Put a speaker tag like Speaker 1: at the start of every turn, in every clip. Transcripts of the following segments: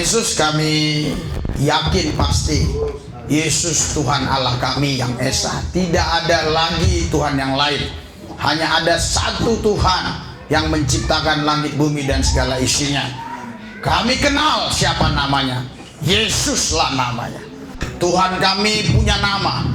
Speaker 1: Yesus kami yakin pasti Yesus Tuhan Allah kami yang Esa. Tidak ada lagi Tuhan yang lain. Hanya ada satu Tuhan yang menciptakan langit bumi dan segala isinya. Kami kenal siapa namanya. Yesuslah namanya. Tuhan kami punya nama.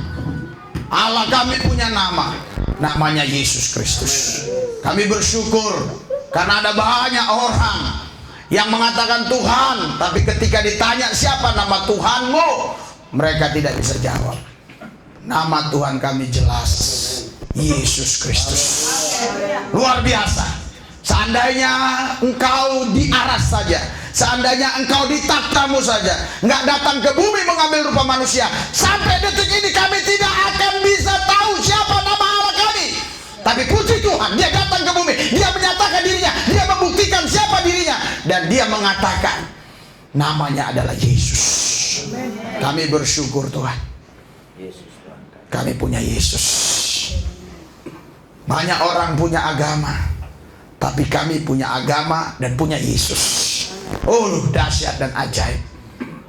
Speaker 1: Allah kami punya nama. Namanya Yesus Kristus. Kami bersyukur karena ada banyak orang yang mengatakan Tuhan, tapi ketika ditanya siapa nama Tuhanmu, mereka tidak bisa jawab. Nama Tuhan kami jelas, Yesus Kristus. Luar biasa. Seandainya engkau diaras saja, seandainya engkau ditaktamu saja, nggak datang ke bumi mengambil rupa manusia, sampai detik ini kami tidak akan bisa tahu siapa nama Allah kami. Tapi puji Tuhan, dia datang ke bumi, dia menyatakan dirinya, dia membuktikan siapa dirinya, dan dia mengatakan namanya adalah Yesus. Kami bersyukur Tuhan, kami punya Yesus. Banyak orang punya agama, tapi kami punya agama dan punya Yesus. Oh, dahsyat dan ajaib.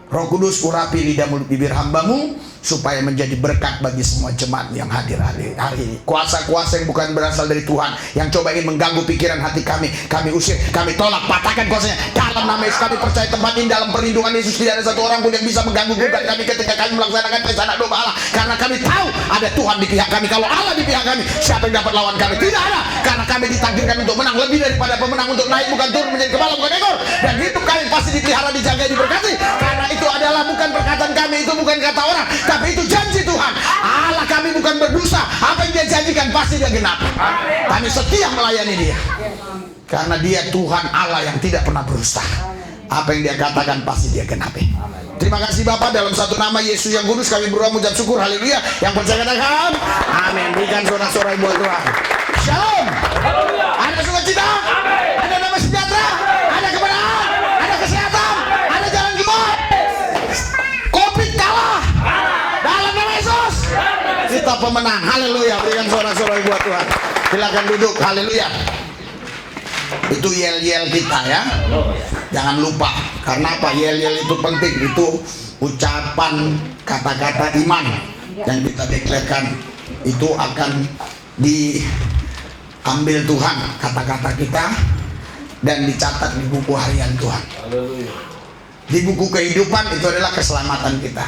Speaker 1: Roh Kudus urapi lidah mulut bibir hambamu supaya menjadi berkat bagi semua jemaat yang hadir hari ini. Kuasa-kuasa yang bukan berasal dari Tuhan, yang coba ingin mengganggu pikiran hati kami usir, kami tolak, patahkan kuasanya dalam nama Yesus. Kami percaya tempat ini dalam perlindungan Yesus. Tidak ada satu orang pun yang bisa mengganggu gugat kami ketika kami melaksanakan rencana doa Allah, karena kami tahu ada Tuhan di pihak kami. Kalau Allah di pihak kami, siapa yang dapat lawan kami? Tidak ada, karena kami ditakdirkan untuk menang, lebih daripada pemenang, untuk naik bukan turun, menjadi kepala bukan ekor, dan hidup kami pasti dipelihara, dijaga, diberkati. Karena itu adalah bukan perkataan kami, itu bukan kata orang, tapi itu janji Tuhan. Allah kami bukan berdusta, apa yang dia janjikan pasti dia genapi. Kami setia melayani dia, karena dia Tuhan Allah yang tidak pernah berdusta. Apa yang dia katakan pasti dia genapi. Terima kasih Bapak, dalam satu nama Yesus yang kudus kami berdoa mengucap syukur. Haleluya. Yang percaya katakan amin. Berikan sorak-sorai buat Tuhan. Shalom. Ada sukacita, ada damai sejahtera, ada kebenaran, ada kesehatan, ada jalan keluar. Covid kalah dalam nama Yesus. Kita pemenang. Haleluya. Berikan sorak-sorai buat Tuhan. Silakan duduk. Haleluya. Itu yel-yel kita ya, jangan lupa. Karena apa? Yel-yel itu penting. Itu ucapan kata-kata iman yang kita deklarasikan. Itu akan diambil Tuhan kata-kata kita dan dicatat di buku harian Tuhan. Di buku kehidupan itu adalah keselamatan kita.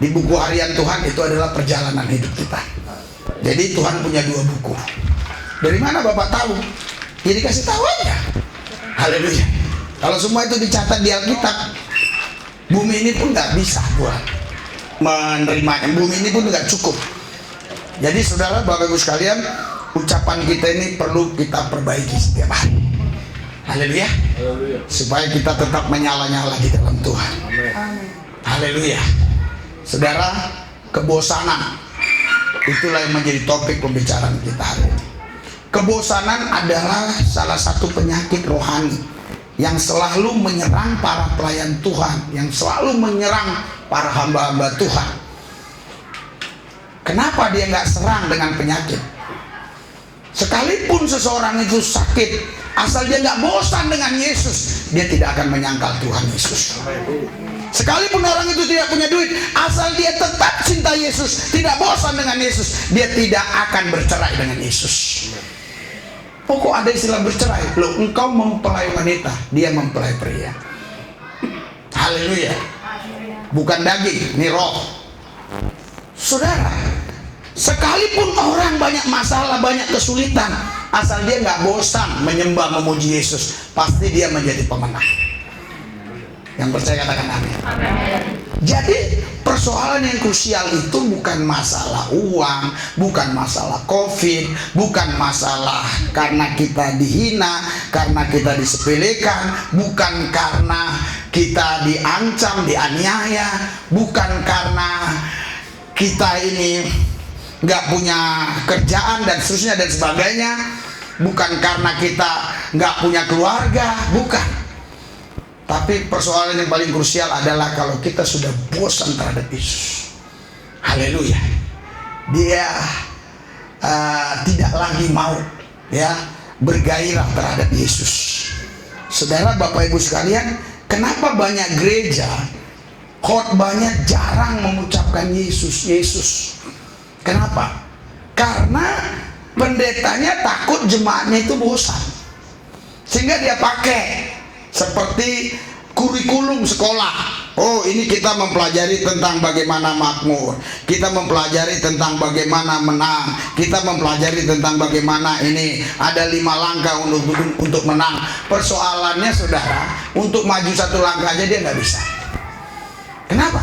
Speaker 1: Di buku harian Tuhan itu adalah perjalanan hidup kita. Jadi Tuhan punya dua buku. Dari mana Bapak tahu? Jadi kasih tahu aja. Haleluya. Kalau semua itu dicatat di Alkitab, bumi ini pun nggak bisa buat menerima. Bumi ini pun nggak cukup. Jadi saudara, Bapak Ibu sekalian, ucapan kita ini perlu kita perbaiki setiap hari. Haleluya. Supaya kita tetap menyala-nyala di dalam Tuhan. Haleluya. Saudara, kebosanan itulah yang menjadi topik pembicaraan kita hari ini. Kebosanan adalah salah satu penyakit rohani yang selalu menyerang para pelayan Tuhan, yang selalu menyerang para hamba-hamba Tuhan. Kenapa dia nggak serang dengan penyakit? Sekalipun seseorang itu sakit, asal dia nggak bosan dengan Yesus, dia tidak akan menyangkal Tuhan Yesus. Sekalipun orang itu tidak punya duit, asal dia tetap cinta Yesus, tidak bosan dengan Yesus, dia tidak akan bercerai dengan Yesus. Pokok ada istilah bercerai. Loh, engkau mempelai wanita, dia mempelai pria. Haleluya. Bukan daging, ini roh. Saudara, Sekalipun orang banyak masalah, banyak kesulitan, asal dia nggak bosan menyembah, memuji Yesus, pasti dia menjadi pemenang. Yang percaya katakan amin. Jadi persoalan yang krusial itu bukan masalah uang, bukan masalah COVID, bukan masalah karena kita dihina, karena kita disepelekan, bukan karena kita diancam, dianiaya, bukan karena kita ini nggak punya kerjaan dan seterusnya dan sebagainya, bukan karena kita nggak punya keluarga, bukan. Tapi persoalan yang paling krusial adalah kalau kita sudah bosan terhadap Yesus. Haleluya. Dia tidak lagi mau bergairah terhadap Yesus. Saudara, Bapak Ibu sekalian, kenapa banyak gereja khotbahnya jarang mengucapkan Yesus, Yesus? Kenapa? Karena pendetanya takut jemaatnya itu bosan, sehingga dia pakai seperti kurikulum sekolah. Oh, ini kita mempelajari tentang bagaimana makmur, kita mempelajari tentang bagaimana menang, kita mempelajari tentang bagaimana ini ada 5 langkah untuk menang. Persoalannya saudara, untuk maju 1 langkah aja dia nggak bisa. Kenapa?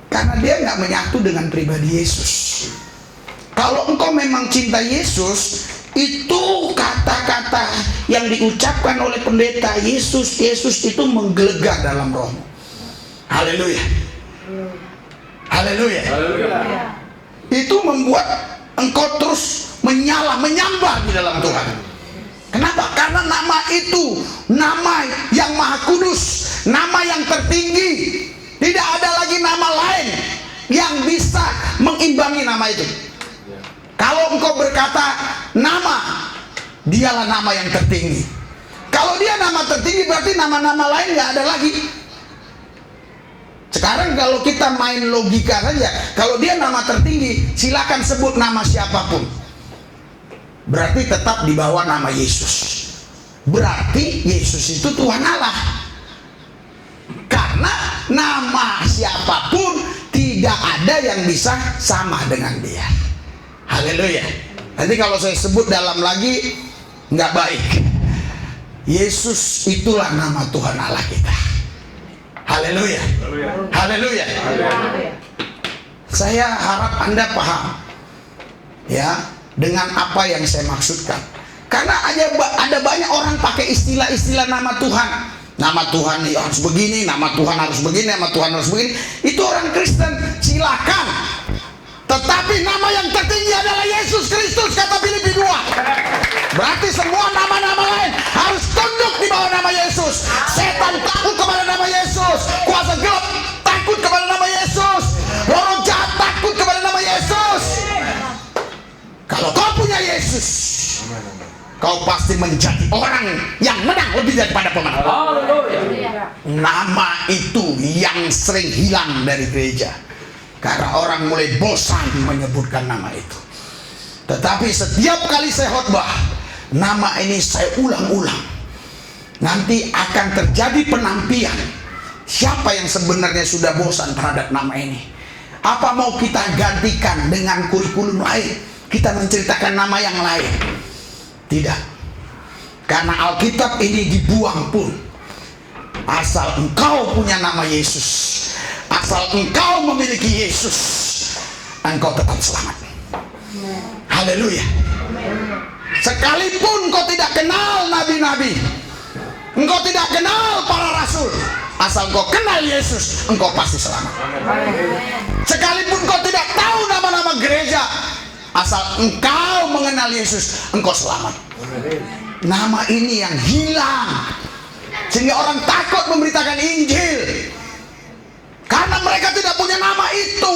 Speaker 1: Karena dia nggak menyatu dengan pribadi Yesus. Kalau engkau memang cinta Yesus, itu kata-kata yang diucapkan oleh pendeta, Yesus, Yesus, itu menggelegar dalam rohmu. Haleluya. Haleluya. Itu membuat engkau terus menyambar di dalam Tuhan. Kenapa? Karena nama itu nama yang maha kudus, nama yang tertinggi. Tidak ada lagi nama lain yang bisa mengimbangi nama itu. Kalau engkau berkata nama, dialah nama yang tertinggi. Kalau dia nama tertinggi, berarti nama-nama lain nggak ada lagi. Sekarang kalau kita main logika saja, kalau dia nama tertinggi, silakan sebut nama siapapun, berarti tetap di bawah nama Yesus. Berarti Yesus itu Tuhan Allah. Karena nama siapapun tidak ada yang bisa sama dengan dia. Haleluya. Nanti kalau saya sebut dalam lagi nggak baik. Yesus itulah nama Tuhan Allah kita. Haleluya. Haleluya. Saya harap Anda paham ya dengan apa yang saya maksudkan. Karena ada banyak orang pakai istilah-istilah nama Tuhan. Nama Tuhan harus begini, nama Tuhan harus begini, nama Tuhan harus begini. Itu orang Kristen, silakan. Tetapi nama yang tertinggi adalah Yesus Kristus, kata Filipi 2. Berarti semua nama-nama lain harus tunduk di bawah nama Yesus. Setan takut kepada nama Yesus, kuasa gelap takut kepada nama Yesus, roh jahat takut kepada nama Yesus. Kalau kau punya Yesus, kau pasti menjadi orang yang menang lebih daripada pemenang. Nama itu yang sering hilang dari gereja karena orang mulai bosan menyebutkan nama itu. Tetapi setiap kali saya khotbah, nama ini saya ulang-ulang. Nanti akan terjadi penampian siapa yang sebenarnya sudah bosan terhadap nama ini. Apa mau kita gantikan dengan kurikulum lain? Kita menceritakan nama yang lain? Tidak. Karena Alkitab ini dibuang pun, asal engkau punya nama Yesus, asal engkau memiliki Yesus, engkau tetap selamat. Haleluya. Sekalipun engkau tidak kenal nabi-nabi, engkau tidak kenal para rasul, asal engkau kenal Yesus, engkau pasti selamat. Sekalipun engkau tidak tahu nama-nama gereja, asal engkau mengenal Yesus, engkau selamat. Nama ini yang hilang, sehingga orang takut memberitakan Injil, karena mereka tidak punya nama itu.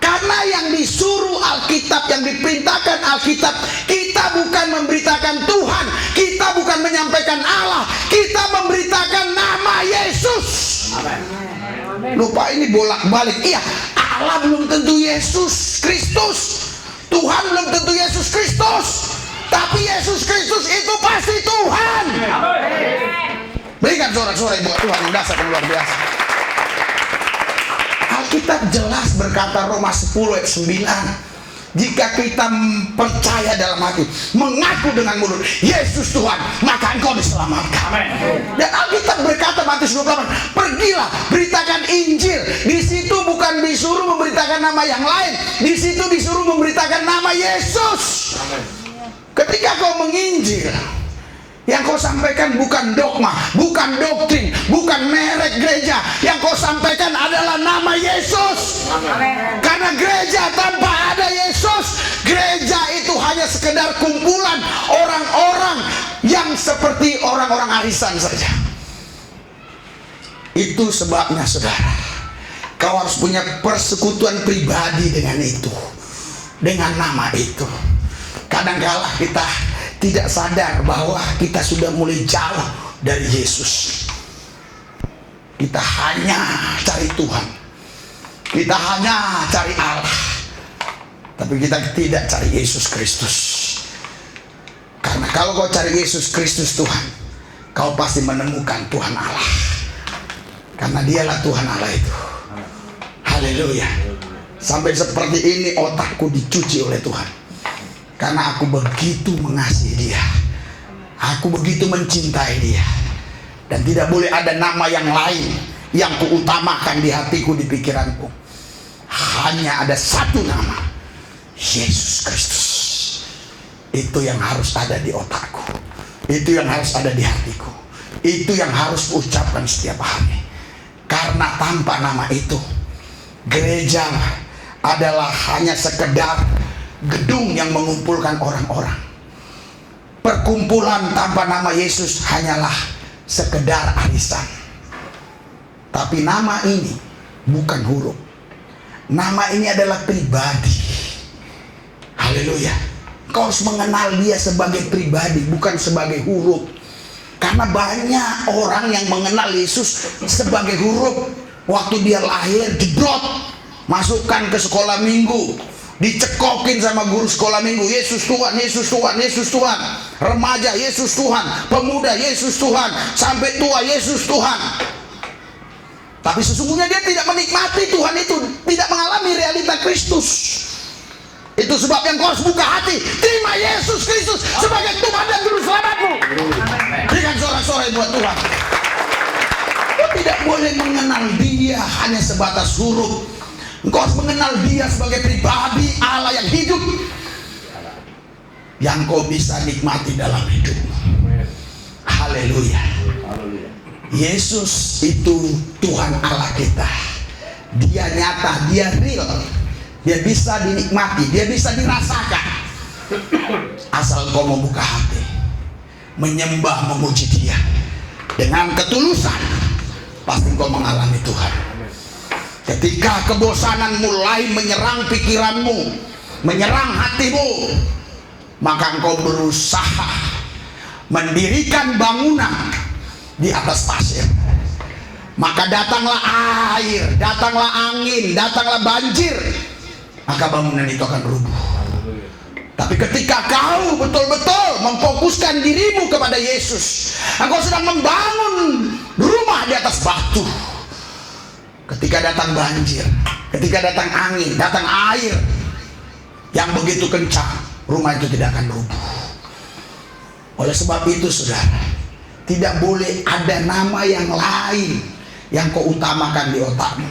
Speaker 1: Karena yang disuruh Alkitab, yang diperintahkan Alkitab, kita bukan memberitakan Tuhan, kita bukan menyampaikan Allah, kita memberitakan nama Yesus. Lupa ini bolak-balik. Iya, Allah belum tentu Yesus Kristus, Tuhan belum tentu Yesus Kristus, tapi Yesus Kristus itu pasti Tuhan. Berikan sorak-sorai buat Tuhan yang dasar yang luar biasa. Alkitab jelas berkata, Roma 10 ayat 9, jika kita percaya dalam hati, mengaku dengan mulut Yesus Tuhan, maka engkau diselamatkan. Dan Alkitab berkata Matius 28, pergilah beritakan Injil. Di situ bukan disuruh memberitakan nama yang lain, di situ disuruh memberitakan nama Yesus. Ketika kau menginjil, yang kau sampaikan bukan dogma, bukan doktrin, bukan merek gereja. Yang kau sampaikan adalah nama Yesus. Karena gereja tanpa ada Yesus, gereja itu hanya sekedar kumpulan orang-orang yang seperti orang-orang arisan saja. Itu sebabnya saudara, kau harus punya persekutuan pribadi dengan itu, dengan nama itu. Kadang-kala kita tidak sadar bahwa kita sudah mulai jauh dari Yesus. Kita hanya cari Tuhan, kita hanya cari Allah, tapi kita tidak cari Yesus Kristus. Karena kalau kau cari Yesus Kristus Tuhan, kau pasti menemukan Tuhan Allah, karena dialah Tuhan Allah itu. Haleluya. Sampai seperti ini otakku dicuci oleh Tuhan, karena aku begitu mengasihi dia, aku begitu mencintai dia. Dan tidak boleh ada nama yang lain yang kuutamakan di hatiku, di pikiranku. Hanya ada satu nama, Yesus Kristus. Itu yang harus ada di otakku, itu yang harus ada di hatiku, itu yang harus ucapkan setiap hari. Karena tanpa nama itu, gereja adalah hanya sekedar gedung yang mengumpulkan orang-orang. Perkumpulan tanpa nama Yesus hanyalah sekedar arisan. Tapi nama ini bukan huruf, nama ini adalah pribadi. Haleluya. Kau harus mengenal dia sebagai pribadi, bukan sebagai huruf. Karena banyak orang yang mengenal Yesus sebagai huruf. Waktu dia lahir, jedrot, masukkan ke sekolah minggu, dicekokin sama guru sekolah minggu, Yesus Tuhan, Yesus Tuhan, Yesus Tuhan. Remaja, Yesus Tuhan. Pemuda, Yesus Tuhan. Sampai tua, Yesus Tuhan. Tapi sesungguhnya dia tidak menikmati Tuhan itu, tidak mengalami realita Kristus. Itu sebab yang kau harus buka hati, terima Yesus Kristus sebagai Tuhan dan Juru Selamatmu. Berikan sorak-sorai buat Tuhan. Kau tidak boleh mengenal dia hanya sebatas huruf. Engkau harus mengenal dia sebagai pribadi Allah yang hidup, yang kau bisa nikmati dalam hidupmu. Haleluya. Yesus itu Tuhan Allah kita. Dia nyata, dia real, dia bisa dinikmati, dia bisa dirasakan. Asal kau membuka hati, menyembah, memuji dia dengan ketulusan, pasti kau mengalami Tuhan. Ketika kebosanan mulai menyerang pikiranmu, menyerang hatimu, maka engkau berusaha mendirikan bangunan di atas pasir. Maka datanglah air, datanglah angin, datanglah banjir, maka bangunan itu akan rubuh. Tapi ketika kau betul-betul memfokuskan dirimu kepada Yesus, engkau sedang membangun rumah di atas batu. Ketika datang banjir, ketika datang angin, datang air yang begitu kencang, rumah itu tidak akan rubuh. Oleh sebab itu saudara, tidak boleh ada nama yang lain yang kau utamakan di otakmu.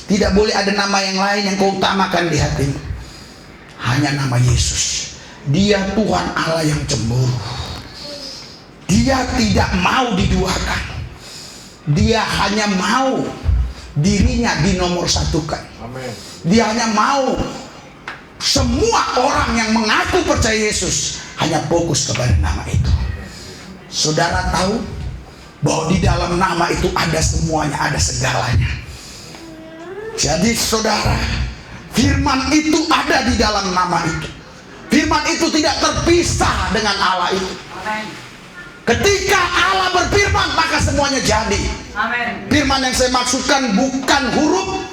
Speaker 1: Tidak boleh ada nama yang lain yang kau utamakan di hatimu. Hanya nama Yesus. Dia Tuhan Allah yang cemburu. Dia tidak mau diduakan. Dia hanya mau dirinya dinomor satukan. Amen. Dia hanya mau semua orang yang mengaku percaya Yesus hanya fokus kepada nama itu. Saudara tahu bahwa di dalam nama itu ada semuanya, ada segalanya. Jadi saudara, firman itu ada di dalam nama itu. Firman itu tidak terpisah dengan Allah itu. Amen. Ketika Allah berfirman, maka semuanya jadi. Amen. Firman yang saya maksudkan bukan huruf.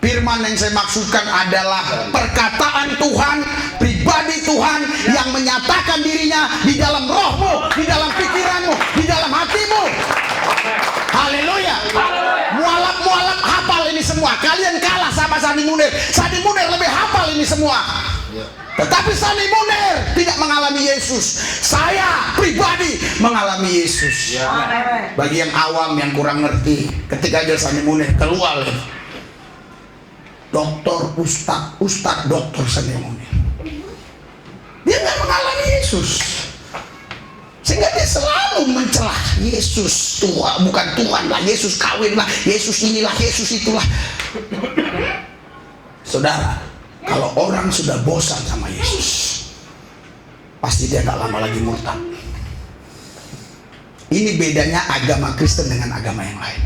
Speaker 1: Firman yang saya maksudkan adalah perkataan Tuhan, pribadi Tuhan yang menyatakan dirinya di dalam rohmu, di dalam pikiranmu, di dalam hatimu. Haleluya. Mualaf-mualaf hafal ini semua. Kalian Sani Munir. Sani Munir lebih hafal ini semua. Tetapi Sani Munir tidak mengalami Yesus. Saya pribadi mengalami Yesus. Bagi yang awam, yang kurang ngerti, ketika aja Sani Munir keluar, doktor, ustad, doktor Sani Munir, dia nggak mengalami Yesus. Sehingga dia selalu mencelah Yesus. Tuhan, bukan Tuhan lah, Yesus kawin lah, Yesus inilah, Yesus itulah. Saudara, kalau orang sudah bosan sama Yesus, pasti dia gak lama lagi murtad. Ini bedanya agama Kristen dengan agama yang lain.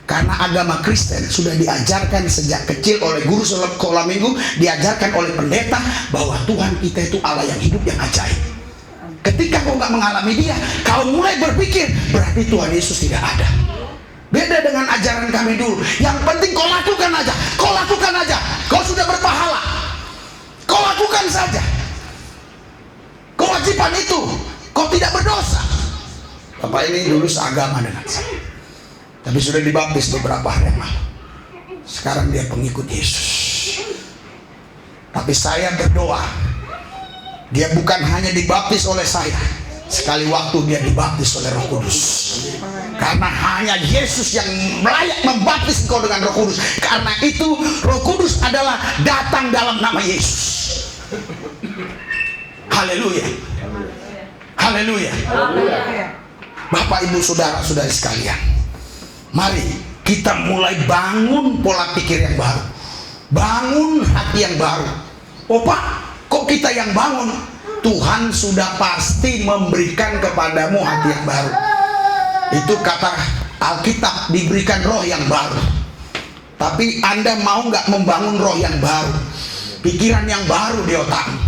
Speaker 1: Karena agama Kristen sudah diajarkan sejak kecil oleh guru sekolah minggu, diajarkan oleh pendeta bahwa Tuhan kita itu Allah yang hidup, yang ajaib. Ketika kau gak mengalami dia, kau mulai berpikir berarti Tuhan Yesus tidak ada. Beda dengan ajaran kami dulu. Yang penting kau lakukan aja, kau lakukan aja. Kau sudah berpahala, kau lakukan saja. Kewajiban itu, kau tidak berdosa. Bapak ini dulu seagama dengan saya, tapi sudah dibaptis beberapa hari yang lalu. Sekarang dia pengikut Yesus. Tapi saya berdoa, dia bukan hanya dibaptis oleh saya, sekali waktu dia dibaptis oleh Roh Kudus. Karena hanya Yesus yang layak membaptis engkau dengan Roh Kudus. Karena itu Roh Kudus adalah datang dalam nama Yesus. Haleluya. Haleluya. Bapak, Ibu, saudara-saudari sekalian, mari kita mulai bangun pola pikir yang baru, bangun hati yang baru. Oh Pak, kok kita yang bangun? Tuhan sudah pasti memberikan kepadamu hati yang baru. Itu kata Alkitab, diberikan roh yang baru. Tapi Anda mau nggak membangun roh yang baru, pikiran yang baru di otakmu,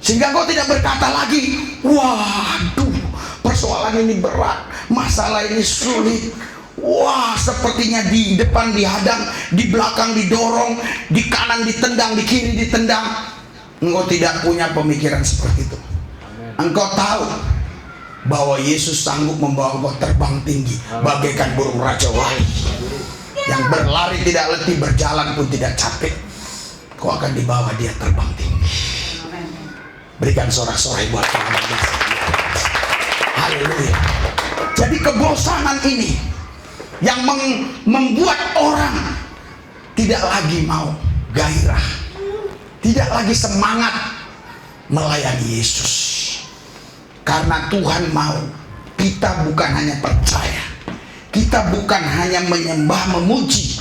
Speaker 1: sehingga kau tidak berkata lagi, waduh, persoalan ini berat, masalah ini sulit, wah, sepertinya di depan dihadang, di belakang didorong, di kanan ditendang, di kiri ditendang. Engkau tidak punya pemikiran seperti itu. Engkau tahu bahwa Yesus sanggup membawa engkau terbang tinggi bagaikan burung raja wali yang berlari tidak letih, berjalan pun tidak capek. Kau akan dibawa dia terbang tinggi. Berikan sorak-sorai buat Tuhan. Haleluya. Jadi kebosanan ini yang membuat orang tidak lagi mau gairah, tidak lagi semangat melayani Yesus. Karena Tuhan mau kita bukan hanya percaya, kita bukan hanya menyembah memuji,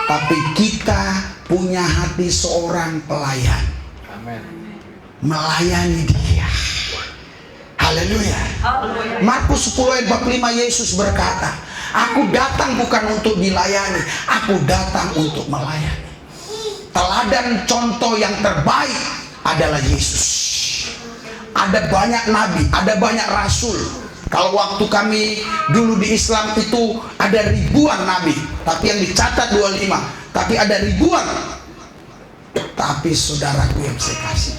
Speaker 1: tapi kita punya hati seorang pelayan. Amen. Melayani dia. Haleluya. Markus 10 ayat 45, Yesus berkata, aku datang bukan untuk dilayani, aku datang untuk melayani. Teladan contoh yang terbaik adalah Yesus. Ada banyak nabi, ada banyak rasul. Kalau waktu kami dulu di Islam itu ada ribuan nabi, tapi yang dicatat 25, tapi ada ribuan. Tapi saudaraku yang saya kasih,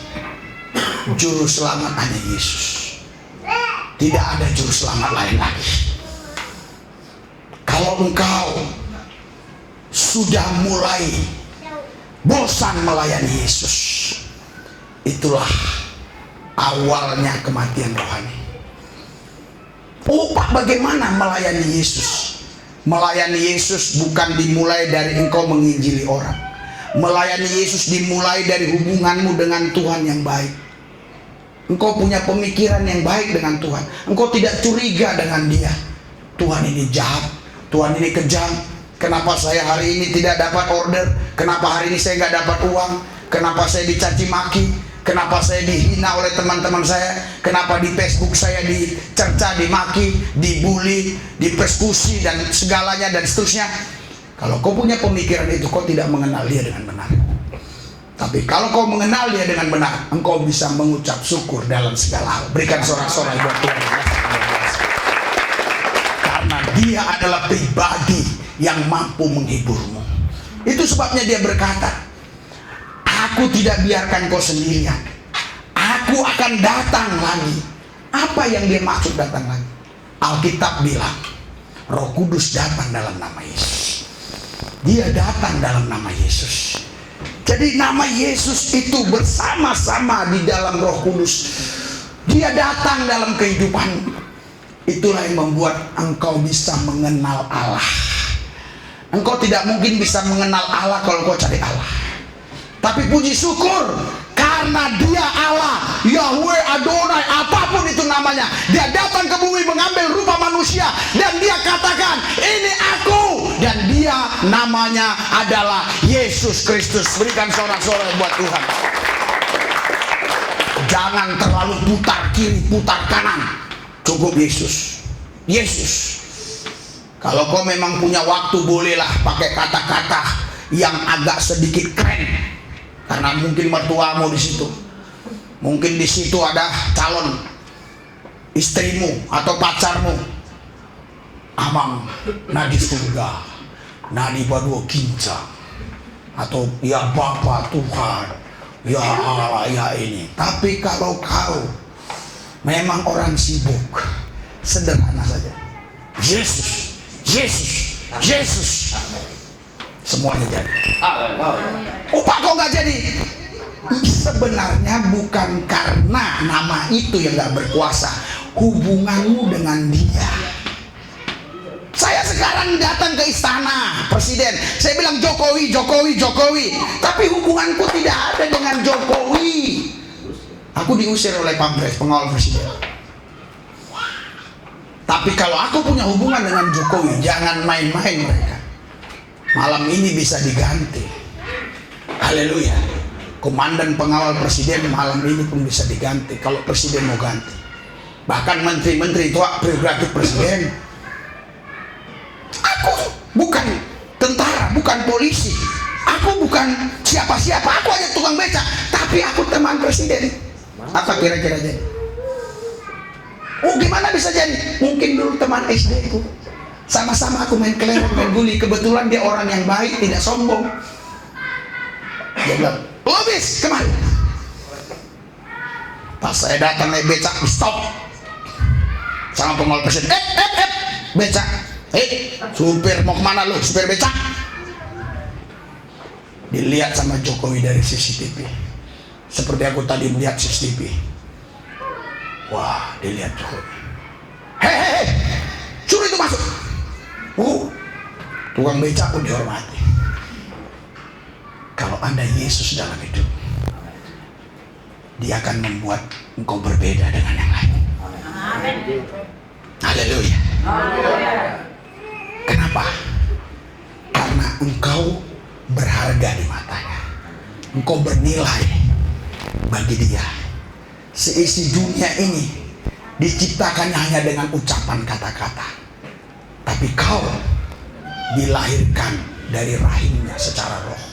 Speaker 1: juru selamat hanya Yesus. Tidak ada juru selamat lain lagi. Kalau engkau sudah mulai bosan melayani Yesus, itulah awalnya kematian rohani. Oh Pak, bagaimana melayani Yesus? Melayani Yesus bukan dimulai dari engkau menginjili orang. Melayani Yesus dimulai dari hubunganmu dengan Tuhan yang baik. Engkau punya pemikiran yang baik dengan Tuhan. Engkau tidak curiga dengan dia. Tuhan ini jahat, Tuhan ini kejam. Kenapa saya hari ini tidak dapat order? Kenapa hari ini saya nggak dapat uang? Kenapa saya dicaci maki? Kenapa saya dihina oleh teman-teman saya? Kenapa di Facebook saya dicerca, dimaki, dibully, dipersekusi dan segalanya dan seterusnya? Kalau kau punya pemikiran itu, kau tidak mengenal dia dengan benar. Tapi kalau kau mengenal dia dengan benar, engkau bisa mengucap syukur dalam segala hal. Berikan sorak-sorai buat Tuhan. Karena dia adalah pribadi yang mampu menghiburmu. Itu sebabnya dia berkata, aku tidak biarkan kau sendirian, aku akan datang lagi. Apa yang dia maksud datang lagi? Alkitab bilang Roh Kudus datang dalam nama Yesus. Dia datang dalam nama Yesus. Jadi nama Yesus itu bersama-sama di dalam Roh Kudus. Dia datang dalam kehidupan. Itulah yang membuat engkau bisa mengenal Allah. Engkau tidak mungkin bisa mengenal Allah kalau engkau cari Allah. Tapi puji syukur, karena dia Allah, Yahweh, Adonai, apapun itu namanya, dia datang ke bumi mengambil rupa manusia, dan dia katakan, ini aku, dan dia namanya adalah Yesus Kristus. Berikan sorak-sorai buat Tuhan. Jangan terlalu putar kiri, putar kanan. Cukup Yesus. Yesus. Kalau kau memang punya waktu, bolehlah pakai kata-kata yang agak sedikit keren. Karena mungkin mertuamu di situ, mungkin di situ ada calon istrimu atau pacarmu. Amang, nadi surga, nadi badua kinca, atau ya Bapa Tuhan, ya Allah, ya ini. Tapi kalau kau memang orang sibuk, sederhana saja. Yesus, Yesus, Yesus. Semuanya jadi. Oh Pak, kok nggak jadi? Sebenarnya bukan karena nama itu yang nggak berkuasa, hubunganmu dengan dia. Saya sekarang datang ke istana presiden, saya bilang Jokowi, Jokowi, Jokowi, tapi hubunganku tidak ada dengan Jokowi. Aku diusir oleh Pampres, pengawal presiden. Tapi kalau aku punya hubungan dengan Jokowi, jangan main-main mereka. Malam ini bisa diganti. Haleluya. Komandan pengawal presiden malam ini pun bisa diganti kalau presiden mau ganti. Bahkan menteri-menteri itu hak prerogatif presiden. Aku bukan tentara, bukan polisi, aku bukan siapa-siapa, aku hanya tukang beca, tapi aku teman presiden. Apa kira-kira jadi? Oh, gimana bisa jadi? Mungkin dulu teman SD ku, sama-sama aku main kelereng, main guli. Kebetulan dia orang yang baik, tidak sombong. Dia bilang, "Lobis, kemari." Pas saya datang naik becak, stop. Sama pengawal presiden, becak. Supir mau kemana lu? Supir becak. Dilihat sama Jokowi dari CCTV. Seperti aku tadi melihat CCTV. Wah, dilihat Jokowi. Hei, suruh itu masuk. Tukang becak pun dihormati. Kalau Anda Yesus dalam hidup, Dia akan membuat engkau berbeda dengan yang lain. Haleluya. Kenapa? Karena engkau berharga di matanya. Engkau bernilai bagi Dia. Seisi dunia ini diciptakannya hanya dengan ucapan kata-kata, tapi kau dilahirkan dari rahimnya secara roh.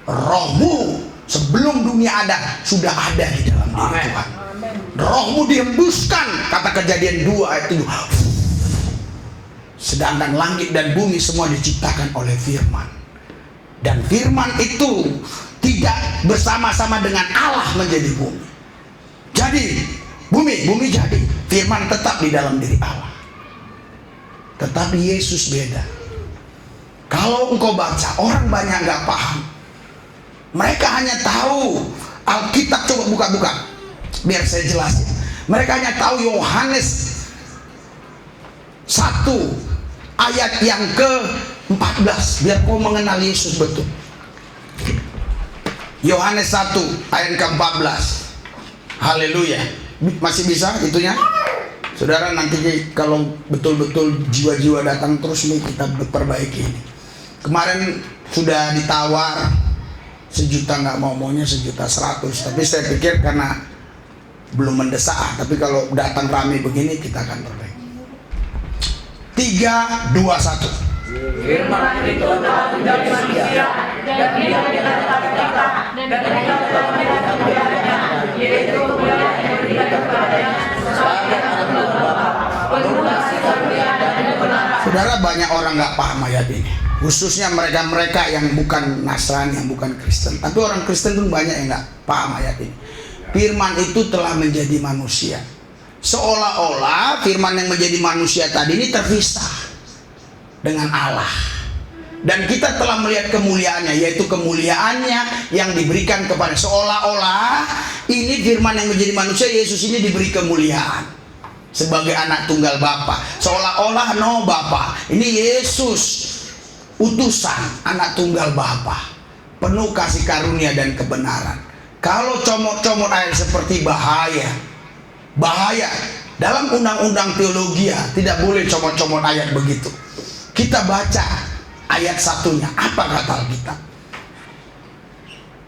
Speaker 1: Rohmu sebelum dunia ada sudah ada di dalam diri Tuhan. Rohmu dihembuskan, kata Kejadian 2 ayat 7. Sedangkan langit dan bumi semua diciptakan oleh firman. Dan firman itu tidak bersama-sama dengan Allah menjadi bumi. Jadi bumi jadi, firman tetap di dalam diri Allah. Tetapi Yesus beda. Kalau engkau baca, orang banyak nggak paham. Mereka hanya tahu Alkitab, coba buka-buka biar saya jelasin. Mereka hanya tahu Yohanes 1 ayat yang ke-14, biar kau mengenal Yesus betul. Yohanes 1 ayat ke-14. Haleluya. Masih bisa itunya? Saudara, nanti kalau betul-betul jiwa-jiwa datang terus nih, kita perbaiki ini. Kemarin sudah ditawar 1 juta, nggak maunya 1.100.000, tapi saya pikir karena belum mendesak, tapi kalau datang ramai begini kita akan perbaiki. 3, 2, 1.
Speaker 2: Firman itu telah menjadi manusia dan dia adalah kita dan kita telah melihatnya, yaitu Dia yang memberikan kepadanya sebagai anak Bapa, penuh kasih karunia dan kebenaran.
Speaker 1: Saudara, banyak orang nggak paham ayat ini, khususnya mereka-mereka yang bukan Nasrani, yang bukan Kristen. Tapi orang Kristen pun banyak yang nggak paham ayat ini. Firman itu telah menjadi manusia. Seolah-olah firman yang menjadi manusia tadi ini terpisah dengan Allah. Dan kita telah melihat kemuliaannya, yaitu kemuliaannya yang diberikan kepada, seolah-olah ini firman yang menjadi manusia, Yesus ini diberi kemuliaan sebagai anak tunggal Bapa. Seolah-olah Bapa, ini Yesus utusan anak tunggal Bapa, penuh kasih karunia dan kebenaran. Kalau comot-comot ayat seperti bahaya. Dalam undang-undang teologi tidak boleh comot-comot ayat begitu. Kita baca ayat satunya, apa kata Alkitab?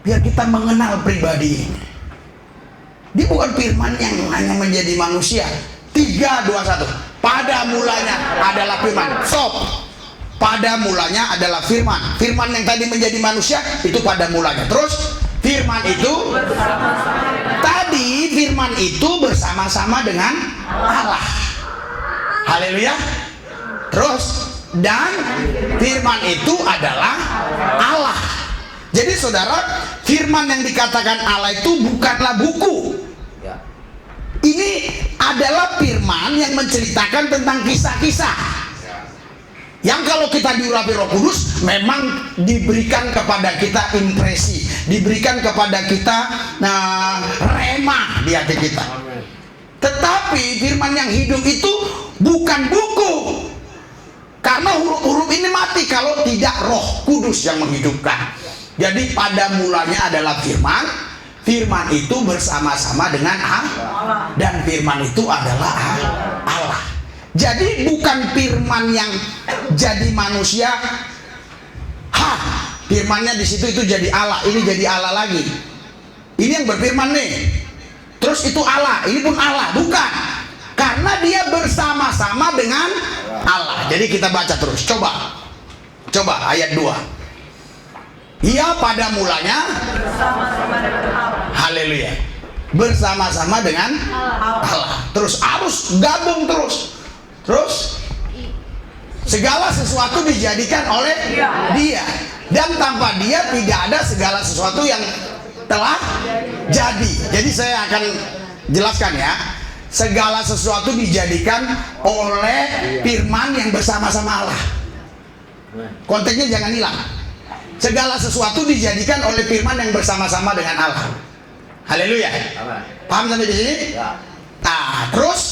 Speaker 1: Biar kita mengenal pribadi ini. Dia bukan firman yang hanya menjadi manusia. 3, 2, 1. Pada mulanya adalah firman. Stop. Pada mulanya adalah firman. Firman yang tadi menjadi manusia itu pada mulanya. Terus firman itu tadi firman itu bersama-sama dengan Allah. Haleluya. Terus dan firman itu adalah Allah. Jadi saudara, firman yang dikatakan Allah itu bukanlah buku. Ini adalah firman yang menceritakan tentang kisah-kisah yang kalau kita diurapi Roh Kudus memang diberikan kepada kita impresi, diberikan kepada kita rema di hati kita. Tetapi firman yang hidup itu bukan buku, karena huruf-huruf ini mati kalau tidak Roh Kudus yang menghidupkan. Jadi pada mulanya adalah firman. Firman itu bersama-sama dengan Allah, dan firman itu adalah Allah. Jadi bukan firman yang jadi manusia. Firmannya di situ itu jadi Allah, ini jadi Allah lagi. Ini yang berfirman nih. Terus itu Allah, ini pun Allah, bukan. Karena dia bersama-sama dengan Allah. Jadi kita baca terus. Coba ayat 2. Ia pada mulanya bersama-sama dengan Allah. Haleluya. Bersama-sama dengan Allah. Terus harus gabung terus. Segala sesuatu dijadikan oleh Dia. Dan tanpa Dia tidak ada segala sesuatu yang telah jadi. Jadi saya akan jelaskan ya. Segala sesuatu dijadikan oleh firman yang bersama-sama Allah. Konteksnya jangan hilang. Segala sesuatu dijadikan oleh firman yang bersama-sama dengan Allah. Haleluya. Paham sampai di sini? Terus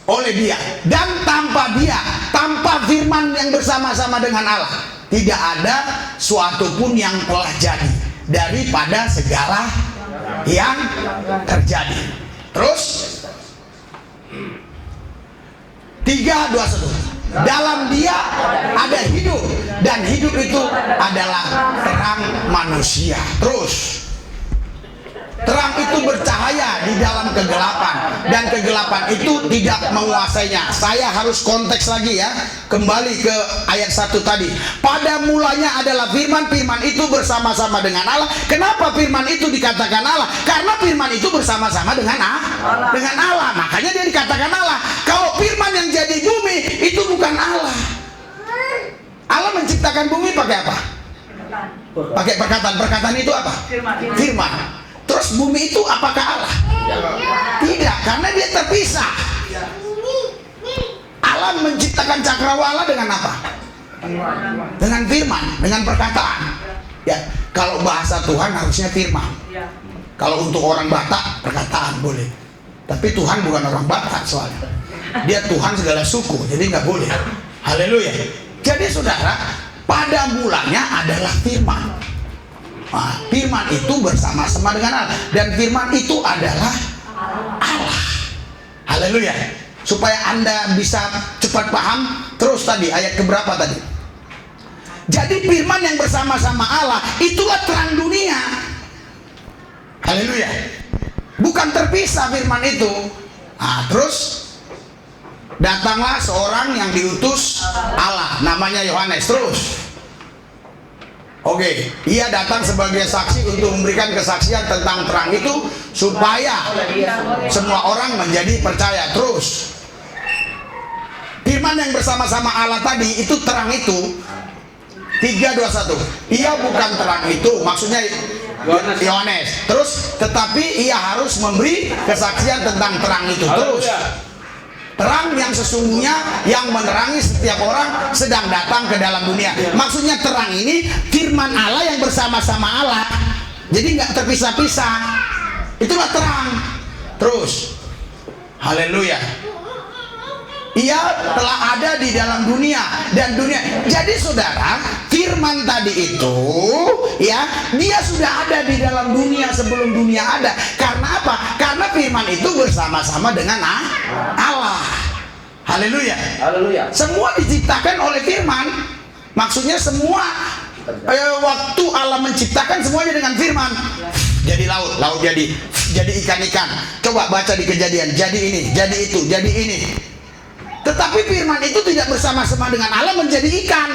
Speaker 1: oleh Dia dan tanpa Dia, tanpa firman yang bersama-sama dengan Allah, tidak ada suatu pun yang telah jadi daripada segala yang terjadi. Terus 3, 2, 1. Dalam Dia ada hidup, dan hidup itu adalah terang manusia. Terus terang itu bercahaya di dalam kegelapan, dan kegelapan itu tidak menguasainya. Saya harus konteks lagi ya. Kembali ke ayat 1 tadi. Pada mulanya adalah firman, firman itu bersama-sama dengan Allah. Kenapa firman itu dikatakan Allah? Karena firman itu bersama-sama dengan Allah. Makanya dia dikatakan Allah. Kalau firman yang jadi bumi itu bukan Allah. Allah menciptakan bumi pakai apa? Pakai perkataan. Perkataan itu apa? Firman. Terus bumi itu apakah Allah? Tidak, karena dia terpisah. Allah menciptakan cakrawala dengan apa? Dengan firman, dengan perkataan. Ya, kalau bahasa Tuhan harusnya firman. Kalau untuk orang Batak perkataan boleh. Tapi Tuhan bukan orang Batak soalnya. Dia Tuhan segala suku, jadi nggak boleh. Haleluya. Jadi saudara, pada mulanya adalah firman. Firman itu bersama-sama dengan Allah, dan firman itu adalah Allah. Haleluya. Supaya Anda bisa cepat paham. Terus tadi ayat keberapa tadi? Jadi firman yang bersama-sama Allah itulah terang dunia. Haleluya. Bukan terpisah firman itu. Terus datanglah seorang yang diutus Allah, namanya Yohanes. Terus Oke, ia datang sebagai saksi untuk memberikan kesaksian tentang terang itu supaya semua orang menjadi percaya. Terus firman yang bersama-sama Allah tadi itu terang itu 3, 2, 1. Ia bukan terang itu, maksudnya Yohanes. Terus tetapi ia harus memberi kesaksian tentang terang itu. Terus Terang yang sesungguhnya yang menerangi setiap orang sedang datang ke dalam dunia. Maksudnya terang ini firman Allah yang bersama-sama Allah. Jadi nggak terpisah-pisah. Itulah terang. Terus, haleluya. Ia telah ada di dalam dunia dan dunia. Jadi saudara, firman tadi itu ya, dia sudah ada di dalam dunia sebelum dunia ada. Karena apa? Karena firman itu bersama-sama dengan Allah. Haleluya.
Speaker 3: Haleluya.
Speaker 1: Semua diciptakan oleh firman. Maksudnya semua waktu Allah menciptakan semuanya dengan firman. Jadi laut, laut jadi ikan-ikan. Coba baca di Kejadian, jadi ini, jadi itu, jadi ini. Tetapi firman itu tidak bersama-sama dengan Allah menjadi ikan.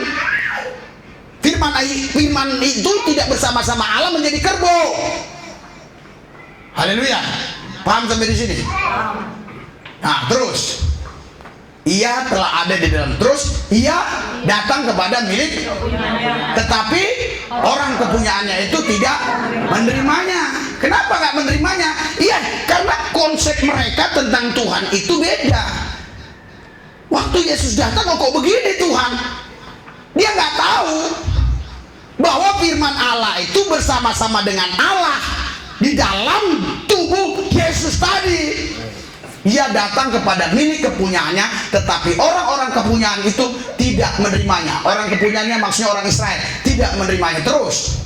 Speaker 1: Firman itu tidak bersama-sama Allah menjadi kerbau. Haleluya. Paham sampai di sini? Nah, terus ia telah ada di dalam. Terus ia datang kepada milik, tetapi orang kepunyaannya itu tidak menerimanya. Kenapa nggak menerimanya? Iya, karena konsep mereka tentang Tuhan itu beda. Waktu Yesus datang, kok begini Tuhan? Dia nggak tahu bahwa firman Allah itu bersama-sama dengan Allah di dalam tubuh Yesus tadi. Ia datang kepada milik kepunyaannya, tetapi orang-orang kepunyaan itu tidak menerimanya. Orang kepunyaannya maksudnya orang Israel tidak menerimanya. Terus,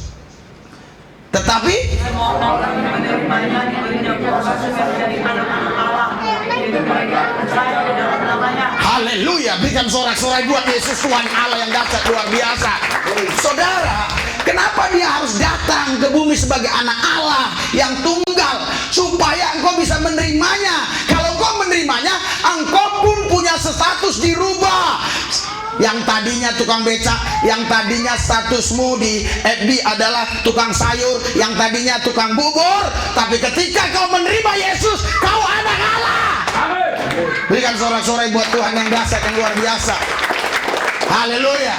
Speaker 1: tetapi
Speaker 2: orang menerimanya diberinya kuasa supaya menjadi anak-anak Allah. Yaitu mereka percaya di dalam namanya.
Speaker 1: haleluya, berikan sorak-sorai buat Yesus Tuhan Allah yang dahsyat luar biasa. Saudara, kenapa dia harus datang ke bumi sebagai anak Allah yang tunggal? Supaya engkau bisa menerimanya. Kalau engkau menerimanya, engkau pun punya status dirubah. Yang tadinya tukang becak, yang tadinya statusmu di FB adalah tukang sayur, yang tadinya tukang bubur, tapi ketika kau menerima Yesus, kau anak Allah. Berikan sorak-sorai buat Tuhan yang dahsyat yang luar biasa. Haleluya.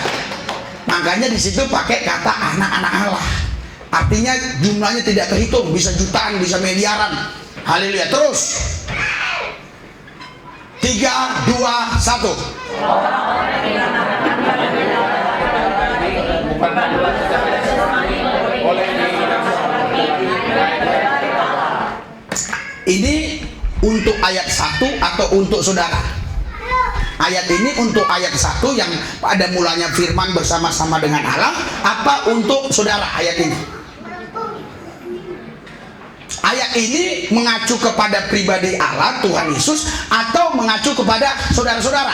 Speaker 1: Makanya di situ pakai kata anak-anak Allah. Artinya jumlahnya tidak terhitung, bisa jutaan, bisa miliaran. Haleluya. Terus 3, 2, 1. Ini untuk ayat 1 atau untuk saudara? Ayat ini untuk ayat 1 yang pada mulanya firman bersama-sama dengan Allah, apa untuk saudara ayat ini? Ayat ini mengacu kepada pribadi Allah, Tuhan Yesus, atau mengacu kepada saudara-saudara?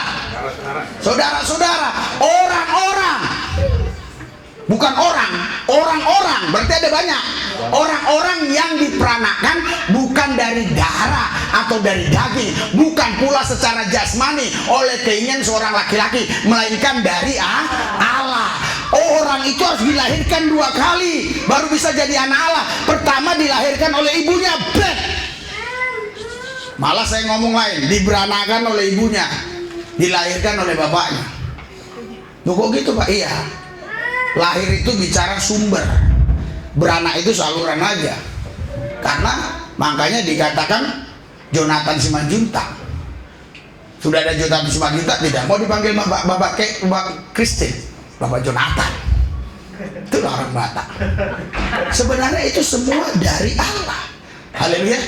Speaker 1: Saudara-saudara, orang-orang. Bukan orang-orang, berarti ada banyak. Orang-orang yang diperanakan bukan dari darah atau dari daging, bukan pula secara jasmani oleh keinginan seorang laki-laki, melainkan dari Allah. Orang itu harus dilahirkan 2 kali baru bisa jadi anak Allah. Pertama dilahirkan oleh ibunya, malah saya ngomong lain, diberanakan oleh ibunya, dilahirkan oleh bapaknya. Loh kok gitu Pak? Iya, lahir itu bicara sumber, beranak itu saluran aja. Karena makanya dikatakan Jonathan Simanjuntak. Sudah ada Jonathan Simanjuntak, tidak mau dipanggil Bapak Kristen, Bapak Jonathan. Itu orang Batak. Sebenarnya itu semua dari Allah. Haleluya.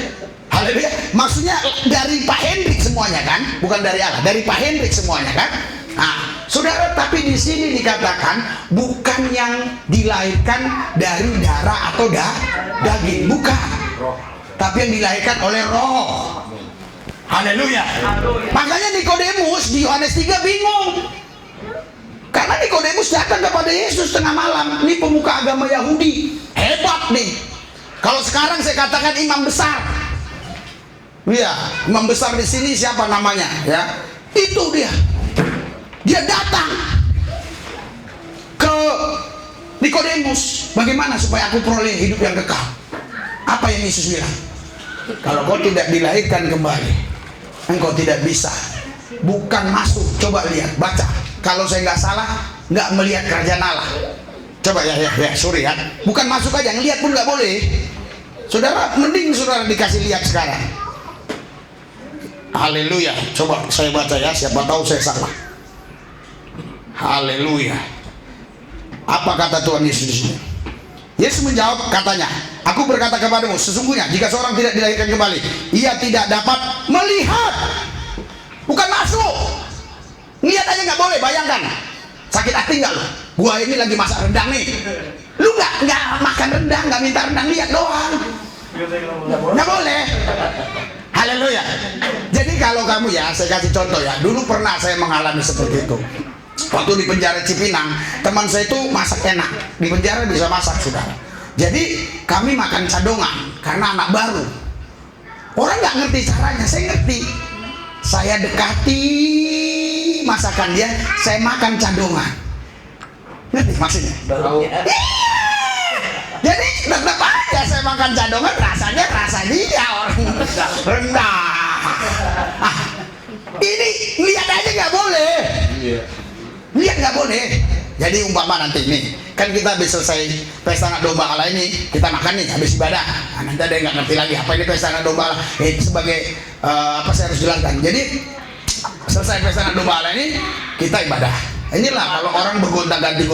Speaker 1: Haleluya. Maksudnya dari Pak Hendrik semuanya kan? Bukan dari Allah, dari Pak Hendrik semuanya kan? Nah, saudara, tapi di sini dikatakan bukan yang dilahirkan dari darah atau daging, bukan. Tapi yang dilahirkan oleh Roh. Haleluya. Makanya Nikodemus di Yohanes 3 bingung. Karena Nikodemus datang kepada Yesus tengah malam. Ini pemuka agama Yahudi, hebat nih. Kalau sekarang saya katakan imam besar. Iya, imam besar di sini siapa namanya? Ya, itu dia. Dia datang ke Nikodemus. Bagaimana supaya aku peroleh hidup yang kekal? Apa yang Yesus bilang? Kalau kau tidak dilahirkan kembali, engkau tidak bisa. Bukan masuk. Coba lihat, baca. Kalau saya nggak salah, nggak melihat kerajaan Allah. Coba ya, sorry ya. Bukan masuk aja, ngelihat pun nggak boleh. Saudara, mending saudara dikasih lihat sekarang. Haleluya. Coba saya baca ya, siapa tahu saya salah. Haleluya. Apa kata Tuhan Yesus di sini? Yesus menjawab katanya, aku berkata kepadamu, sesungguhnya jika seorang tidak dilahirkan kembali, ia tidak dapat melihat. Bukan masuk. Lihat aja nggak boleh, bayangkan. Sakit hati nggak lo? Gua ini lagi masak rendang nih. Lu nggak makan rendang, nggak minta rendang, lihat doang. Nggak boleh. Haleluya. Jadi kalau kamu ya, saya kasih contoh ya. Dulu pernah saya mengalami seperti itu. Waktu di penjara Cipinang, teman saya itu masak enak. Di penjara bisa masak, saudara. Jadi kami makan cadongan karena anak baru. Orang nggak ngerti caranya, saya ngerti. Saya dekati masakan dia, saya makan cadongan. Ngerti maksudnya? Jadi tetap aja saya makan cadongan, rasanya rasa dia orang rendah. Ini lihat aja nggak boleh. Lihat nggak boleh. Jadi umpama nanti nih, kan kita habis selesai pesta anak domba Allah ini, kita makan nih habis ibadah. Nah, nanti ada yang nggak ngerti lagi apa ini pesta anak domba Allah. Sebagai apa saya harus jelaskan. Jadi selesai pesta anak domba Allah ini, kita ibadah. Inilah kalau orang bergonta-ganti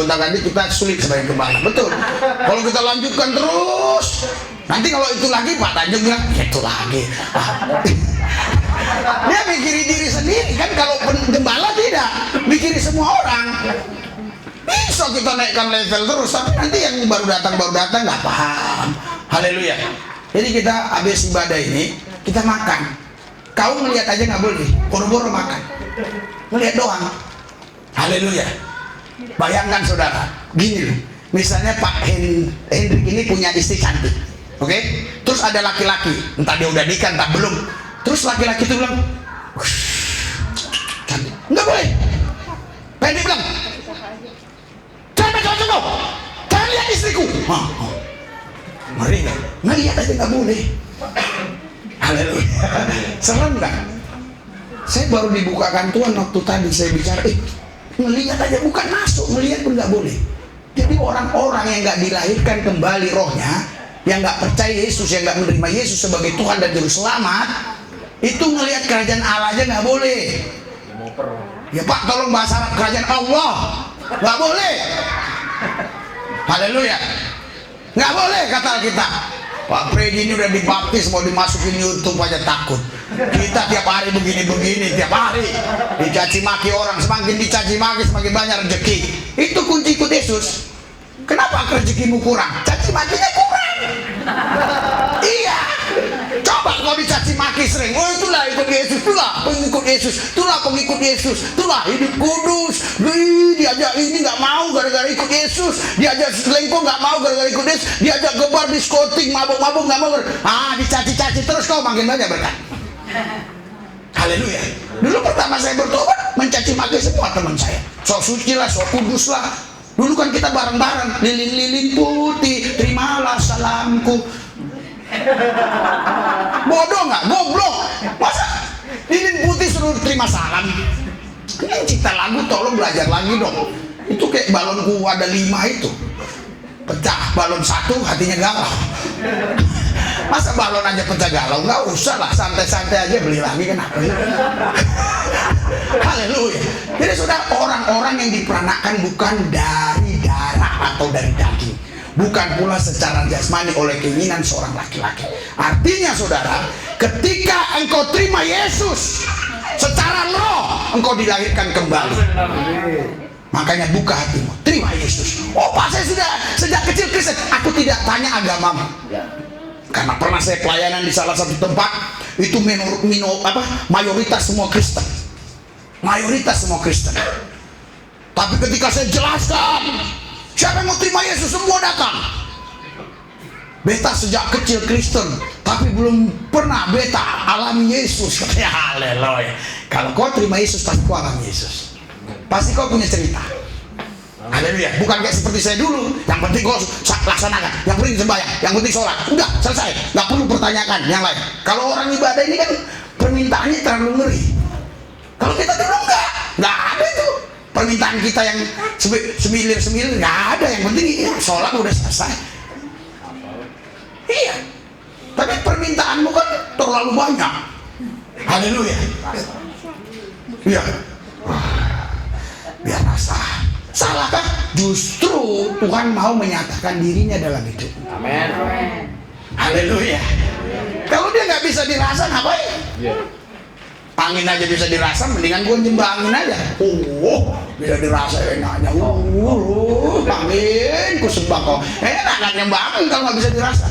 Speaker 1: kita sulit sebagai gembala. Betul. Kalau kita lanjutkan terus, nanti kalau itu lagi Pak Tanjung bilang itu lagi. Dia mikirin diri sendiri kan. Kalau gembala tidak mikirin semua orang. Bisa kita naikkan level terus, tapi nanti yang baru datang nggak paham. Haleluya. Jadi kita habis ibadah ini kita makan. Kau ngelihat aja nggak boleh, boro-boro makan. Ngelihat doang. Haleluya. Bayangkan saudara, gini loh. Misalnya Pak Hendrik ini punya istri cantik, oke? Terus ada laki-laki, entah dia udah nikah, entah belum. Terus laki-laki itu bilang, cantik, nggak boleh. Pak Hendrik bilang, jangan cocok, jangan lihat istriku. Ngeri nggak? Ngelihat aja nggak boleh. Haleluya. Serem nggak? Saya baru dibukakan Tuhan waktu tadi saya bicara, ngelihat aja bukan masuk, ngelihat pun nggak boleh. Jadi orang-orang yang nggak dilahirkan kembali rohnya, yang nggak percaya Yesus, yang nggak menerima Yesus sebagai Tuhan dan Juru Selamat, itu ngelihat kerajaan Allah aja nggak boleh. Ya Pak, tolong bahasa Arab kerajaan Allah, nggak boleh. Haleluya, nggak boleh kata Alkitab. Pak Freddy ini udah dibaptis, mau dimasukin YouTube aja takut. Kita tiap hari begini-begini, tiap hari dicaci maki orang, semakin dicaci maki semakin banyak rezeki. Itu kunci ikut Yesus. Kenapa rezekimu kurang? Caci makinya kurang. Iya. Coba kalau dicaci maki sering, oh itulah ikut Yesus, itulah pengikut Yesus, itulah pengikut Yesus, itulah hidup kudus. Diajak ini nggak mau gara-gara ikut Yesus, diajak selingkuh nggak mau gara-gara ikut Yesus, diajak gebar diskotik, mabuk-mabuk nggak mau. Dicaci-caci terus kau makin banyak berkat. Haleluya. Dulu pertama saya bertobat mencaci maki semua teman saya. Sok suci lah, sok kudus lah. Dulu kan kita bareng-bareng, lilin-lilin putih, terimalah salamku. Bodoh nggak? Goblok. Masa lilin putih suruh terima salam? Ini cipta lagu, tolong belajar lagi dong. Itu kayak balonku ada 5 itu. Pecah balon 1, hatinya galau. Masa balon aja pecah galau? Nggak usah lah, santai-santai aja beli lagi, kenapa sih? Haleluya. Jadi saudara, orang-orang yang diperanakan bukan dari darah atau dari daging, bukan pula secara jasmani oleh keinginan seorang laki-laki. Artinya saudara, ketika engkau terima Yesus secara roh, engkau dilahirkan kembali. Makanya buka hatimu, terima Yesus. Oh Pak, saya sudah sejak kecil Kristen. Aku tidak tanya agamamu. Karena pernah saya pelayanan di salah satu tempat, itu mayoritas semua Kristen. Mayoritas semua Kristen. Tapi ketika saya jelaskan, siapa yang mau terima Yesus, semua datang. Beta sejak kecil Kristen, tapi belum pernah beta alami Yesus. Ya haleluya. Kalau kau terima Yesus, pasti kau alami Yesus. Pasti kau punya cerita. Haleluya. Bukan kayak seperti saya dulu, yang penting kau laksanakan, yang penting sembahyang, yang penting sholat, udah selesai, nggak perlu pertanyakan yang lain. Kalau orang ibadah ini kan permintaannya terlalu ngeri. Kalau kita dulu nggak ada itu permintaan kita yang semilir, nggak ada. Yang penting sholat udah selesai. Iya. Tapi permintaanmu kan terlalu banyak. Haleluya. Iya. Biar rasa. Salahkah? Justru Tuhan mau menyatakan dirinya dalam hidup.
Speaker 3: Amin.
Speaker 1: Haleluya. Kalau dia nggak bisa dirasa, ngapain? Angin aja bisa dirasa, mendingan gue nyembah angin aja. Bisa dirasa enaknya. Angin, ku sembah kau. Enak kan nyembah angin kalau nggak bisa dirasa.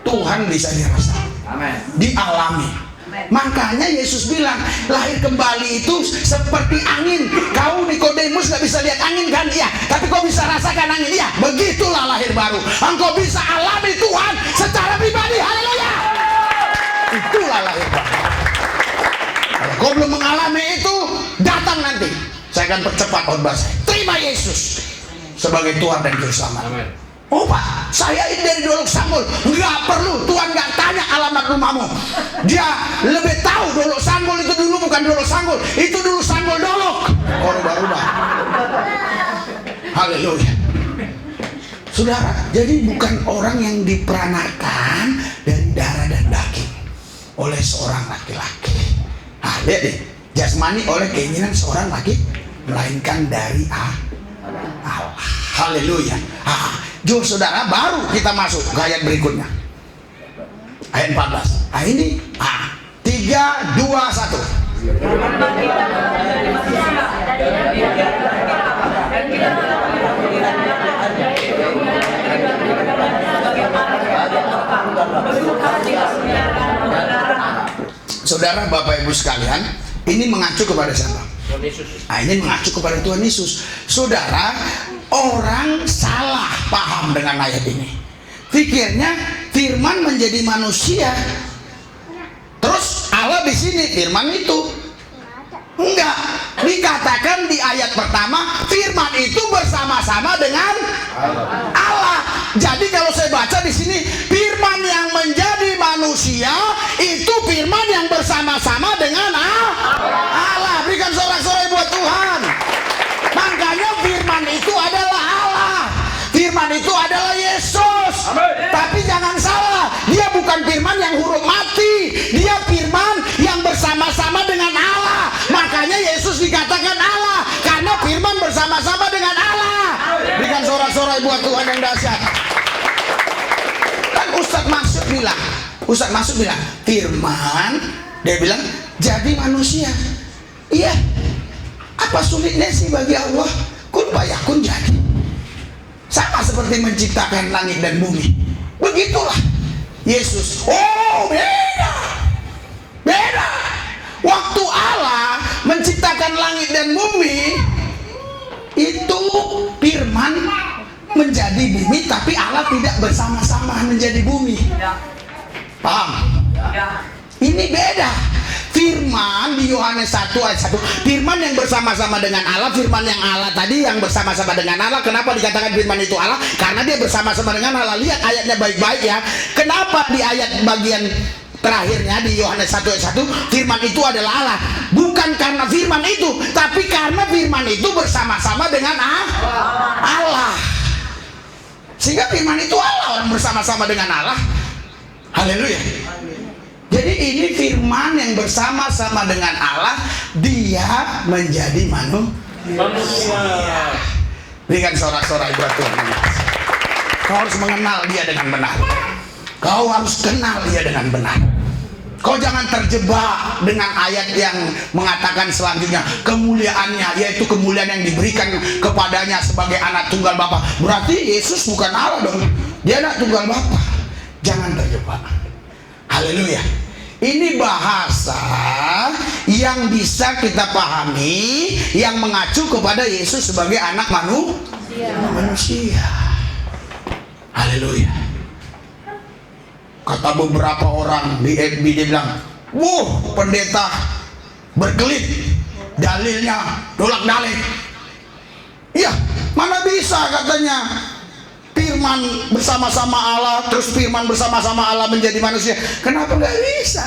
Speaker 1: Tuhan bisa dirasa.
Speaker 3: Amin.
Speaker 1: Dialami. Makanya Yesus bilang lahir kembali itu seperti angin. Kau Nikodemus nggak bisa lihat angin kan? Iya. Tapi kau bisa rasakan angin. Iya. Begitulah lahir baru. Engkau bisa alami Tuhan secara pribadi. Haleluya. Itulah lahir baru. Kalau kau belum mengalami itu, datang nanti. Saya akan percepat khotbah saya. Terima Yesus sebagai Tuhan dan Juru Selamat.
Speaker 3: Amin.
Speaker 1: Oh Pak, saya ini dari Dolok Sanggul. Nggak perlu, Tuhan nggak tanya alamat rumahmu. Dia lebih tahu Dolok Sanggul itu dulu bukan Dolok Sanggul, itu dulu Sanggul Dolok. Orang berubah. Haleluya. Saudara, jadi bukan orang yang diperanakan dari darah dan daging oleh seorang laki-laki. Nah, lihat deh, jasmani oleh keinginan seorang laki, melainkan dari Allah. Haleluya. Saudara, baru kita masuk ke ayat berikutnya. Ayat 14. Nah ini 3, 2, 1. Saudara, Bapak Ibu sekalian, ini mengacu kepada siapa? Ini mengacu kepada Tuhan Yesus. Saudara, orang salah paham dengan ayat ini. Pikirnya firman menjadi manusia. Terus Allah di sini firman itu. Enggak. Dikatakan di ayat pertama firman itu bersama-sama dengan Allah. Jadi kalau saya baca di sini firman yang menjadi manusia itu firman yang bersama-sama dengan Allah. Berikan sorak-sorai buat Tuhan. Makanya firman itu adalah Allah. Firman itu adalah Yesus.
Speaker 3: Amin.
Speaker 1: Tapi jangan salah, dia bukan firman yang huruf mati. Dia firman yang bersama-sama dengan Allah. Makanya Yesus dikatakan Allah, karena firman bersama-sama dengan Allah. Berikan sorak-sorai buat Tuhan yang dahsyat. Kan Ustadz Maksud bilang, firman, dia bilang jadi manusia. Iya. Apa sulitnya sih bagi Allah? Kun fayakun jadi. Sama seperti menciptakan langit dan bumi. Begitulah Yesus. Oh, beda. Waktu Allah menciptakan langit dan bumi, itu firman menjadi bumi, tapi Allah tidak bersama-sama menjadi bumi. Paham? Ini beda. Firman di Yohanes 1 ayat 1, firman yang bersama-sama dengan Allah, firman yang Allah tadi yang bersama-sama dengan Allah. Kenapa dikatakan firman itu Allah? Karena dia bersama-sama dengan Allah. Lihat ayatnya baik-baik ya. Kenapa di ayat bagian terakhirnya di Yohanes 1 ayat 1, firman itu adalah Allah? Bukan karena firman itu, tapi karena firman itu bersama-sama dengan Allah. Sehingga firman itu Allah, orang bersama-sama dengan Allah. Haleluya. Jadi ini firman yang bersama-sama dengan Allah, dia menjadi manusia. Berikan sorak-sorai buat Tuhan. Kau harus mengenal dia dengan benar. Kau harus kenal dia dengan benar. Kau jangan terjebak dengan ayat yang mengatakan selanjutnya kemuliaannya, yaitu kemuliaan yang diberikan kepadanya sebagai anak tunggal Bapa. Berarti Yesus bukan Allah dong. Dia anak tunggal Bapa. Jangan terjebak. Haleluya. Ini bahasa yang bisa kita pahami, yang mengacu kepada Yesus sebagai anak manusia. Haleluya. Kata beberapa orang di FB, dia bilang, pendeta berkelit, dalilnya dolak-dalik. Iya, mana bisa katanya firman bersama-sama Allah, terus firman bersama-sama Allah menjadi manusia. Kenapa nggak bisa?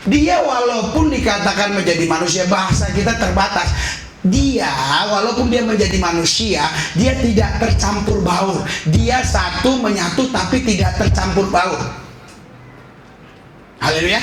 Speaker 1: Dia walaupun dikatakan menjadi manusia, bahasa kita terbatas. Dia walaupun dia menjadi manusia, dia tidak tercampur baur. Dia satu menyatu tapi tidak tercampur baur. Haleluya.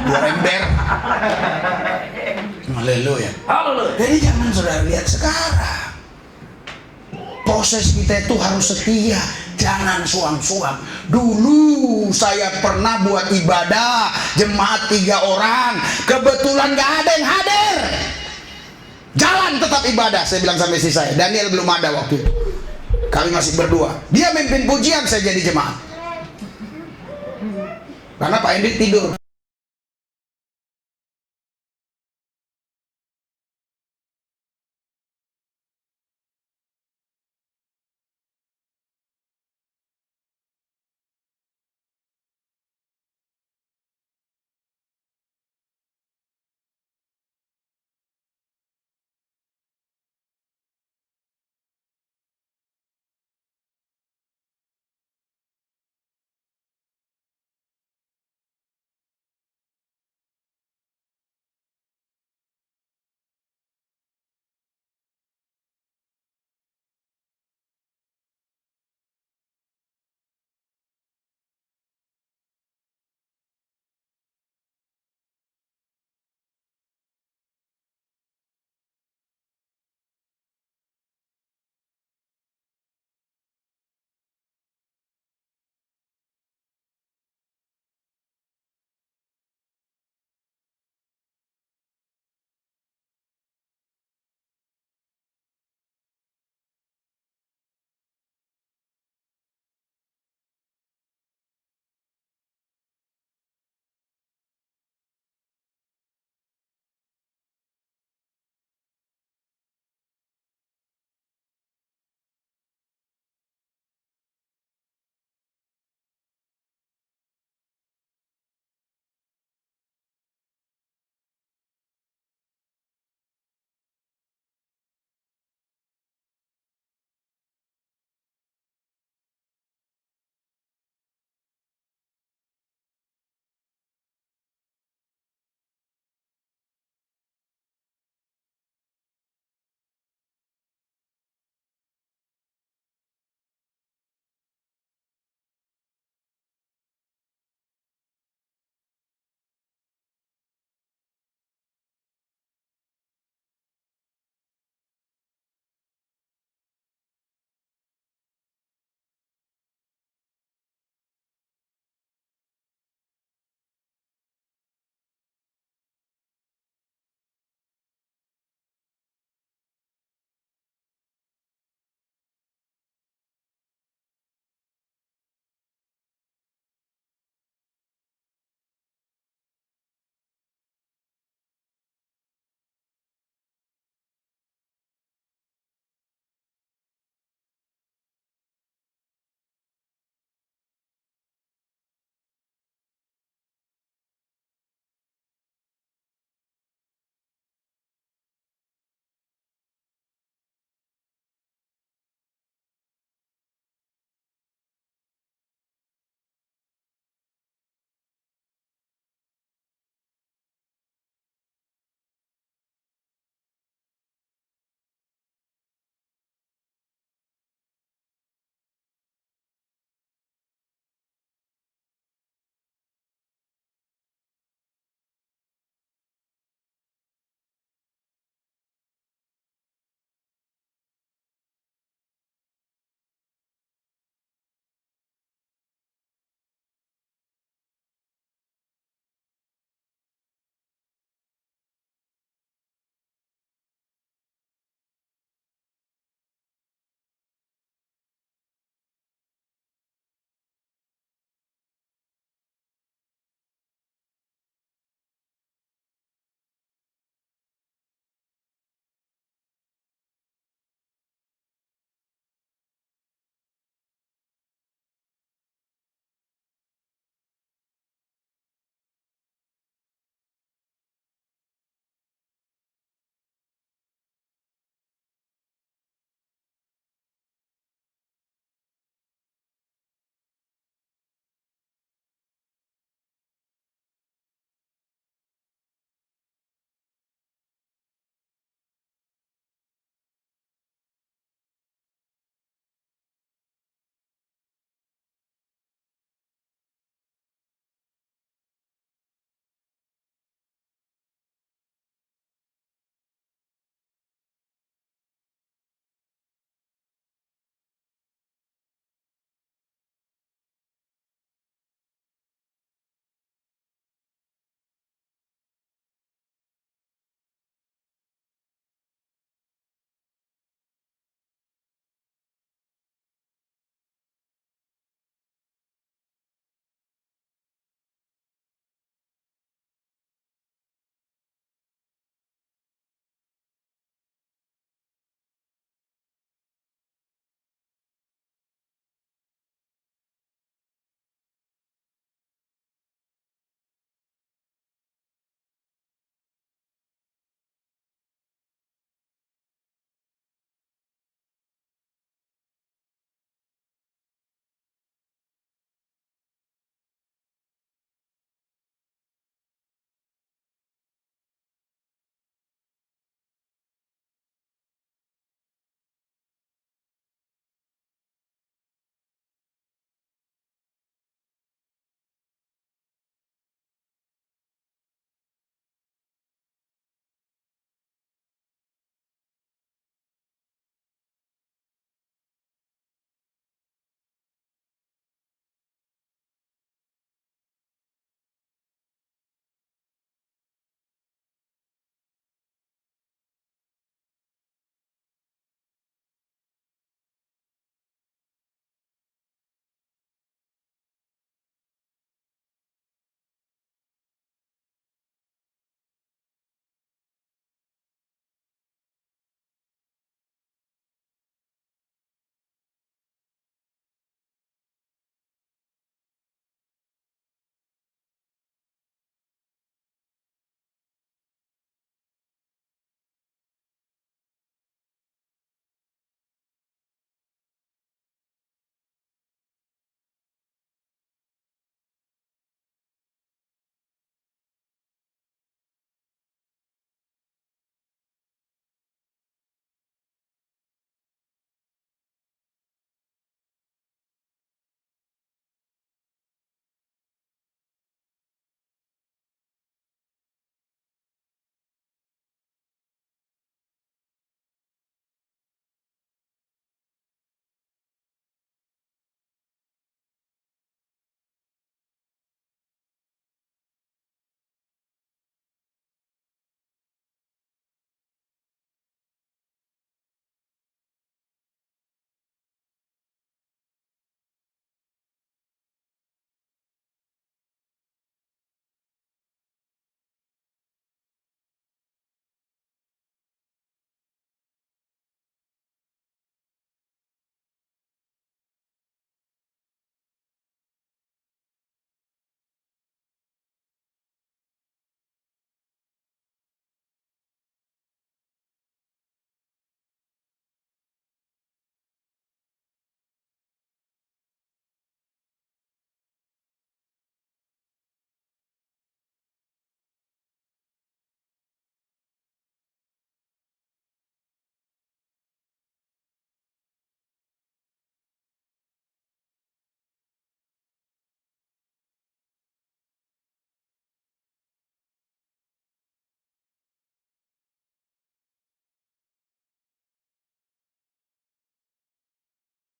Speaker 1: 2 ember. Haleluya.
Speaker 2: Haleluya.
Speaker 1: Jadi jangan saudara lihat sekarang. Proses kita itu harus setia, jangan suam-suam. Dulu saya pernah buat ibadah jemaat 3 orang, kebetulan gak ada yang hadir. Jalan tetap ibadah, saya bilang sama istri saya. Daniel belum ada waktu itu. Kami masih berdua. Dia mimpin pujian, saya jadi jemaat. Karena Pak Hendrik tidur.